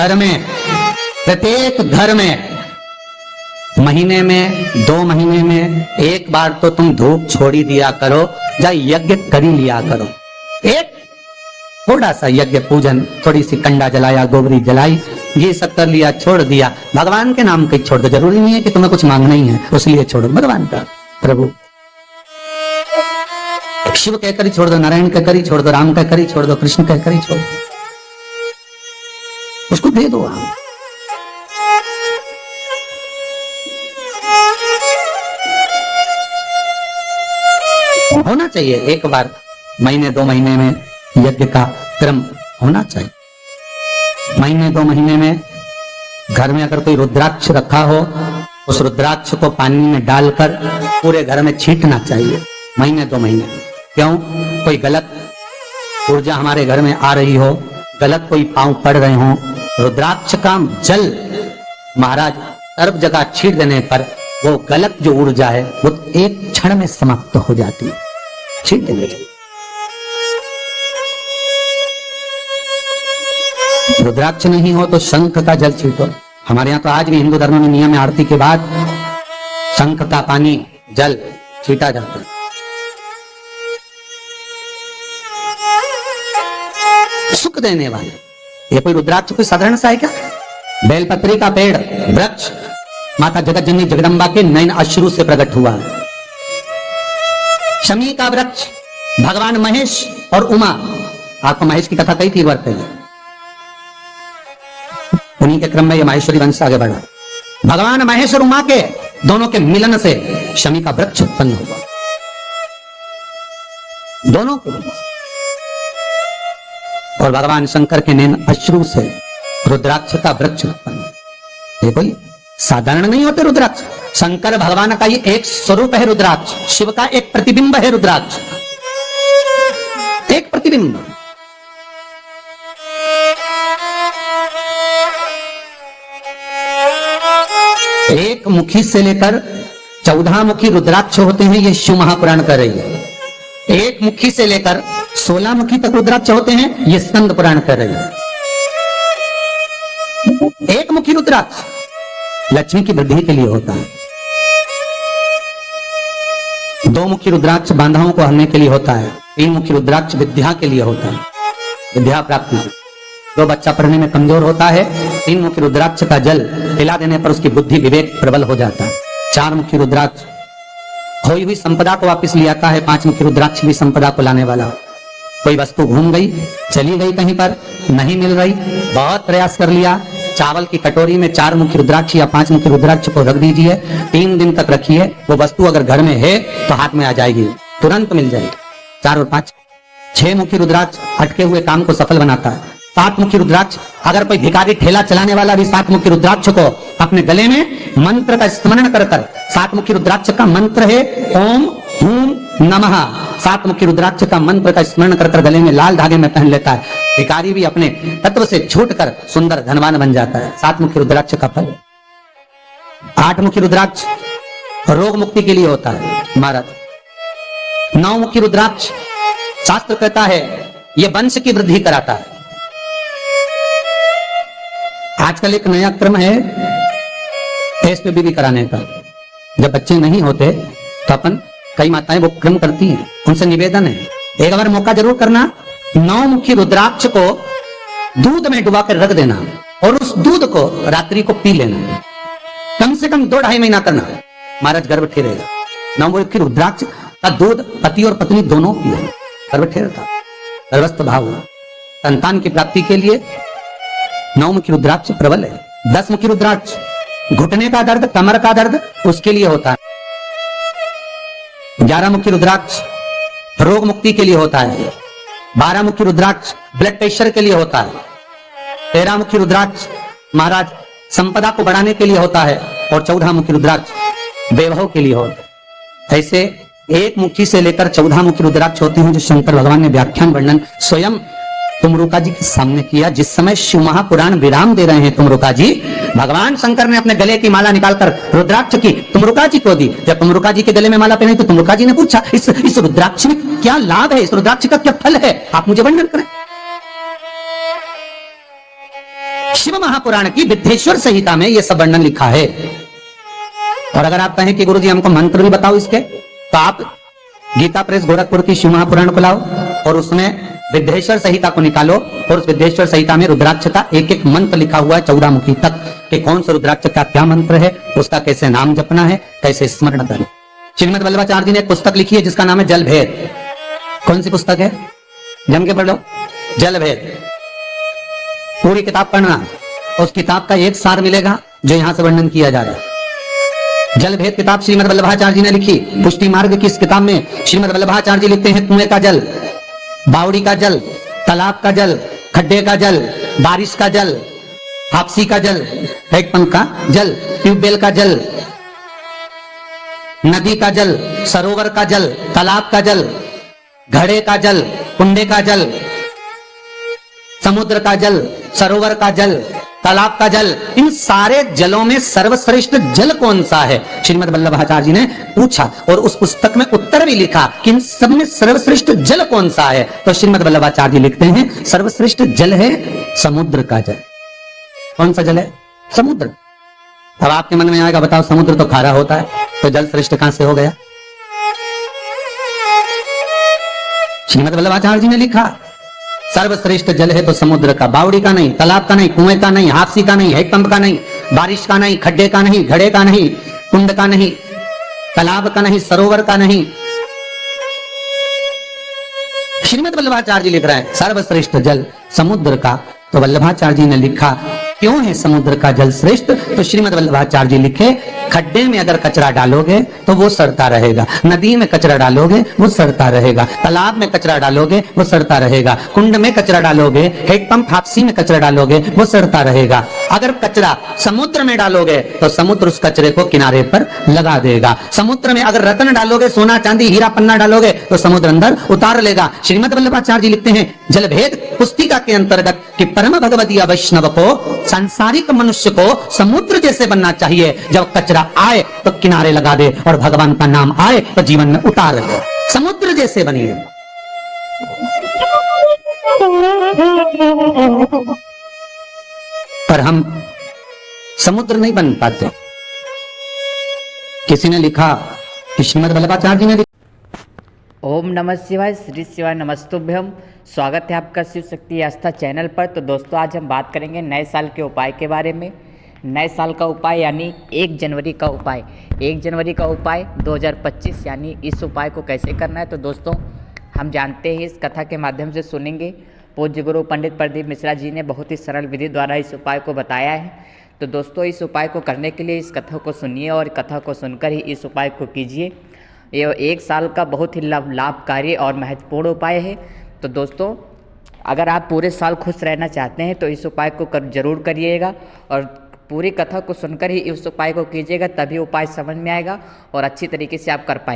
घर में, प्रत्येक घर में महीने में 2 महीने में एक बार तो तुम धूप छोड़ी दिया करो, या यज्ञ करी लिया करो। एक थोड़ा सा यज्ञ पूजन, थोड़ी सी कंडा जलाया, गोबरी जलाई, ये सब कर लिया, छोड़ दिया। भगवान के नाम कहीं छोड़ दो, जरूरी नहीं है कि तुम्हें कुछ मांगना ही है, उसलिए छोड़ो भगवान का। प्रभु शिव कहकर ही छोड़ दो, नारायण कहकर ही छोड़ दो, राम कहकर ही छोड़ दो, कृष्ण कहकर ही छोड़ दो, उसको दे दो आप। होना चाहिए एक बार महीने 2 महीने में यज्ञ का क्रम होना चाहिए। महीने 2 महीने में घर में अगर कोई रुद्राक्ष रखा हो, उस रुद्राक्ष को पानी में डालकर पूरे घर में छींटना चाहिए महीने 2 महीने। क्यों? कोई गलत ऊर्जा हमारे घर में आ रही हो, गलत कोई पांव पड़ रहे हो, रुद्राक्ष का जल महाराज सर्व जगह छींट देने पर वो गलत जो ऊर्जा है वो एक क्षण में समाप्त हो जाती है। छींट देने रुद्राक्ष नहीं हो तो शंख का जल छींटो। हमारे यहाँ तो आज भी हिंदू धर्म में नियम है, आरती के बाद शंख का पानी जल छींटा जाता है। सुख देने वाले, ये कोई रुद्राक्ष कोई साधारण सा है क्या? बेलपत्री का पेड़, वृक्ष माता जगत जननी जगदम्बा के नयन अश्रु से प्रकट हुआ। शमी का वृक्ष भगवान महेश और उमा, आपको महेश की कथा कही थी वर्त में, उन्हीं के क्रम में ये माहेश्वरी वंश आगे बढ़ा। भगवान महेश और उमा के दोनों के मिलन से शमी का वृक्ष उत्पन्न हुआ, दोनों के। और भगवान शंकर के नैन अश्रु से रुद्राक्ष का वृक्ष उत्पन्न। ये कोई साधारण नहीं होते रुद्राक्ष। शंकर भगवान का ये एक स्वरूप है रुद्राक्ष, शिव का एक प्रतिबिंब है रुद्राक्ष, एक प्रतिबिंब। एक मुखी से लेकर 14 मुखी रुद्राक्ष होते हैं, ये शिव महापुराण कर रही है। एक मुखी से लेकर 16 मुखी तक रुद्राक्ष होते हैं, ये स्कंद पुराण कर रही है। एक मुखी रुद्राक्ष लक्ष्मी की वृद्धि के लिए होता है, 2 मुखी रुद्राक्ष बांधाओं को हरने के लिए होता है, 3 मुखी रुद्राक्ष विद्या के लिए होता है, विद्या प्राप्ति। 2 बच्चा पढ़ने में कमजोर होता है, 3 मुखी रुद्राक्ष का जल पिला देने पर उसकी बुद्धि विवेक प्रबल हो जाता है। 4 मुखी रुद्राक्ष खोई हुई संपदा को वापस ले आता है, 5 मुखी रुद्राक्ष भी संपदा को लाने वाला। कोई वस्तु घूम गई, चली गई कहीं पर, नहीं मिल रही, बहुत प्रयास कर लिया, चावल की कटोरी में 4 मुखी रुद्राक्ष या 5 मुखी रुद्राक्ष को रख दीजिए, 3 दिन तक रखिए, वो वस्तु अगर घर में है तो हाथ में आ जाएगी, तुरंत मिल जाएगी। 4 और 5 6 मुखी रुद्राक्ष अटके हुए काम को सफल बनाता है। 7 मुखी रुद्राक्ष, अगर कोई भिखारी ठेला चलाने वाला भी 7 मुखी रुद्राक्ष को अपने गले में मंत्र का स्मरण कर 7 मुखी रुद्राक्ष का मंत्र है ओम हूम नमः, 7 मुखी रुद्राक्ष का मंत्र का स्मरण कर गले में लाल धागे में पहन लेता है, भिखारी भी अपने तत्व से छूटकर सुंदर धनवान बन जाता है। 7 मुखी रुद्राक्ष का फल। 8 मुखी रुद्राक्ष रोग मुक्ति के लिए होता है महाराज। 9 मुखी रुद्राक्ष शास्त्र कहता है यह वंश की वृद्धि कराता है। आजकल एक नया क्रम है एसपीबी कराने का। जब बच्चे नहीं होते तो अपन कई माताएं वो क्रम करती हैं, उनसे निवेदन है एक बार मौका जरूर करना, 9 मुखी रुद्राक्ष को दूध में डुबा कर रख देना और उस दूध को रात्रि को पी लेना, कम से कम 2-2.5 महीना करना, महाराज गर्भ ठहरेगा। 9 मुखी रुद्राक्ष का दूध पति और पत्नी दोनों पिए, गर्भ ठहरता, गर्भस्थ भाव हुआ। संतान की प्राप्ति के लिए 9 मुखी रुद्राक्ष प्रबल है। 10 मुखी रुद्राक्ष घुटने का दर्द, कमर का दर्द उसके लिए होता है। 11 मुखी रुद्राक्ष रोग मुक्ति के लिए होता है। 12 मुखी रुद्राक्ष ब्लड प्रेशर के लिए होता है। 13 मुखी रुद्राक्ष महाराज संपदा को बढ़ाने के लिए होता है और 14 मुखी रुद्राक्ष वैभव के लिए होता है। ऐसे 1 मुखी से लेकर 14 मुखी रुद्राक्ष होते हैं जो शंकर भगवान ने व्याख्यान वर्णन स्वयं तुमरुका जी के सामने किया। जिस समय शिव महापुराण विराम दे रहे हैं तुमरुका जी, भगवान शंकर ने अपने गले की माला निकालकर रुद्राक्ष की तुमरुका जी को दी। जब तुमरुका जी के गले में माला पहनी तो तुमरुका जी ने पूछा इस रुद्राक्ष में क्या लाभ है, इस रुद्राक्ष का क्या फल है, आप मुझे वर्णन करें। शिव महापुराण की विद्येश्वर संहिता में यह सब वर्णन लिखा है। और अगर आप कहें कि गुरुजी हमको मंत्र भी बताओ इसके, तो आप गीता प्रेस गोरखपुर की शिव महापुराण को लाओ और उसमें विद्येश्वर संहिता को निकालो और उस विद्येश्वर संहिता में रुद्राक्ष का एक एक मंत्र लिखा हुआ है 14 मुखी तक, कि कौन सा रुद्राक्ष का क्या मंत्र है, उसका कैसे नाम जपना है, कैसे स्मरण करना। श्रीमद वल्लभाचार्य जी ने एक पुस्तक लिखी है जिसका नाम है जल भेद। कौन सी पुस्तक है? जम के पढ़ लो, जल भेद। पूरी किताब पढ़ना, उस किताब का एक सार मिलेगा जो यहां से वर्णन किया जा रहा है। जल भेद किताब श्रीमद वल्लभाचार्य जी ने लिखी। पुष्टि मार्ग की इस किताब में श्रीमद वल्लभाचार्य जी लिखते हैं कुएं का जल, बावड़ी का जल, तालाब का जल, खड्डे का जल, बारिश का जल, हापसी का जल, हैंडपंप का जल, ट्यूबवेल का जल, नदी का जल, सरोवर का जल, तालाब का जल, घड़े का जल, कुंडे का जल, समुद्र का जल, सरोवर का जल, तालाब का जल, इन सारे जलों में सर्वश्रेष्ठ जल कौन सा है? श्रीमद वल्लभाचार्य जी ने पूछा और उस पुस्तक में उत्तर भी लिखा कि इन सब में सर्वश्रेष्ठ जल कौन सा है? तो श्रीमद वल्लभाचार्य जी लिखते हैं सर्वश्रेष्ठ जल है समुद्र का जल। कौन सा जल है? समुद्र। अब आपके मन में आएगा बताओ समुद्र तो खारा होता है, तो जल श्रेष्ठ कहां से हो गया? श्रीमद वल्लभाचार्य जी ने लिखा सर्वश्रेष्ठ जल है तो समुद्र का, बावड़ी का नहीं, तालाब का नहीं, कुएं का नहीं, हापसी का नहीं, हैंडपंप का नहीं, बारिश का नहीं, खड्डे का नहीं, घड़े का नहीं, कुंड का नहीं, तालाब का नहीं, सरोवर का नहीं। श्रीमद वल्लभाचार्य जी लिख रहे हैं सर्वश्रेष्ठ जल समुद्र का। तो वल्लभाचार्य जी ने लिखा क्यों है समुद्र का जल श्रेष्ठ? तो श्रीमद वल्लभाचार्य जी लिखे खड्डे में अगर कचरा डालोगे तो वो सड़ता रहेगा, नदी में कचरा डालोगे वो सड़ता रहेगा, तालाब में कचरा डालोगे वो सड़ता रहेगा, कुंड में कचरा डालोगे, हैंडपंप हापसी में कचरा डालोगे वो सड़ता रहेगा। अगर कचरा समुद्र में डालोगे तो समुद्र उस कचरे को किनारे पर लगा देगा। समुद्र में अगर रत्न डालोगे, सोना चांदी हीरा पन्ना डालोगे तो समुद्र अंदर उतार लेगा। श्रीमद वल्लभाचार्य जी लिखते हैं जल भेद पुस्तिका के अंतर्गत कि परम भगवतीय वैष्णव को, सांसारिक मनुष्य को समुद्र जैसे बनना चाहिए। जब कचरा आए तो किनारे लगा दे और भगवान का नाम आए तो जीवन में उतार ले, समुद्र जैसे बनिए। पर हम समुद्र नहीं बन पाते। किसी ने लिखा कि श्रीमद वल्लभाचार्य जी ने ओम नमः शिवाय, श्री शिवाय नमस्तुभ्यम। स्वागत है आपका शिव शक्ति आस्था चैनल पर। तो दोस्तों आज हम बात करेंगे नए साल के उपाय के बारे में। नए साल का उपाय यानी 1 जनवरी का उपाय। 1 जनवरी का उपाय 2025 यानी इस उपाय को कैसे करना है तो दोस्तों हम जानते हैं, इस कथा के माध्यम से सुनेंगे। पूज्य गुरु पंडित प्रदीप मिश्रा जी ने बहुत ही सरल विधि द्वारा इस उपाय को बताया है। तो दोस्तों इस उपाय को करने के लिए इस कथा को सुनिए और कथा को सुनकर ही इस उपाय को कीजिए। ये 1 साल का बहुत ही लाभकारी और महत्वपूर्ण उपाय है। तो दोस्तों अगर आप पूरे साल खुश रहना चाहते हैं तो इस उपाय को जरूर करिएगा और पूरी कथा को सुनकर ही इस उपाय को कीजिएगा, तभी उपाय समझ में आएगा और अच्छी तरीके से आप कर पाएंगे।